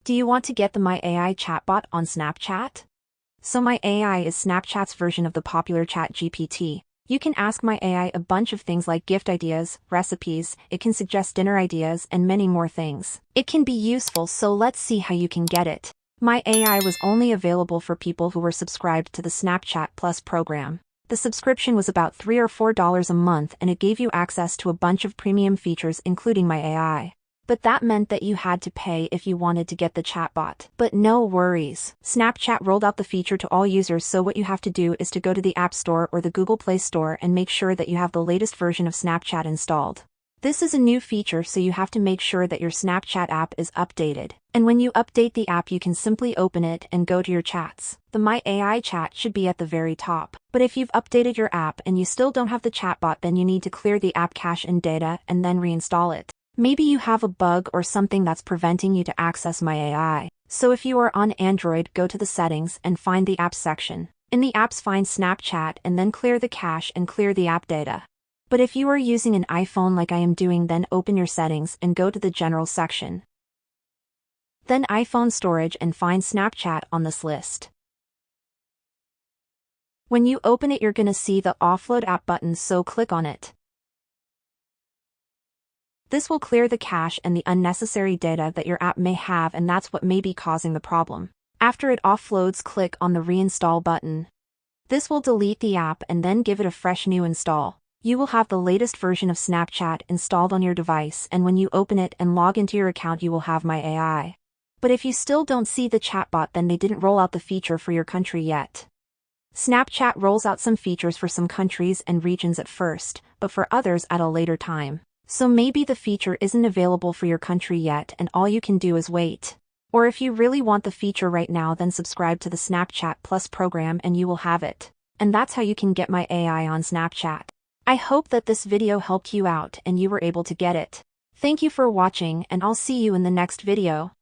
Do you want to get the My AI chatbot on Snapchat? So My AI is Snapchat's version of the popular ChatGPT. You can ask My AI a bunch of things like gift ideas, recipes, it can suggest dinner ideas, and many more things. It can be useful, so let's see how you can get it. My AI was only available for people who were subscribed to the Snapchat Plus program. The subscription was about $3 or $4 a month, and it gave you access to a bunch of premium features including My AI. But that meant that you had to pay if you wanted to get the chatbot. But no worries. Snapchat rolled out the feature to all users, so what you have to do is to go to the App Store or the Google Play Store and make sure that you have the latest version of Snapchat installed. This is a new feature, so you have to make sure that your Snapchat app is updated. And when you update the app, you can simply open it and go to your chats. The My AI chat should be at the very top. But if you've updated your app and you still don't have the chatbot, then you need to clear the app cache and data and then reinstall it. Maybe you have a bug or something that's preventing you to access My AI. So if you are on Android, go to the settings and find the apps section. In the apps, find Snapchat and then clear the cache and clear the app data. But if you are using an iPhone like I am doing, then open your settings and go to the general section. Then iPhone storage and find Snapchat on this list. When you open it, you're gonna see the offload app button, so click on it. This will clear the cache and the unnecessary data that your app may have, and that's what may be causing the problem. After it offloads, click on the reinstall button. This will delete the app and then give it a fresh new install. You will have the latest version of Snapchat installed on your device, and when you open it and log into your account, you will have My AI. But if you still don't see the chatbot, then they didn't roll out the feature for your country yet. Snapchat rolls out some features for some countries and regions at first, but for others at a later time. So maybe the feature isn't available for your country yet, and all you can do is wait. Or if you really want the feature right now, then subscribe to the Snapchat Plus program and you will have it. And that's how you can get My AI on Snapchat. I hope that this video helped you out and you were able to get it. Thank you for watching, and I'll see you in the next video.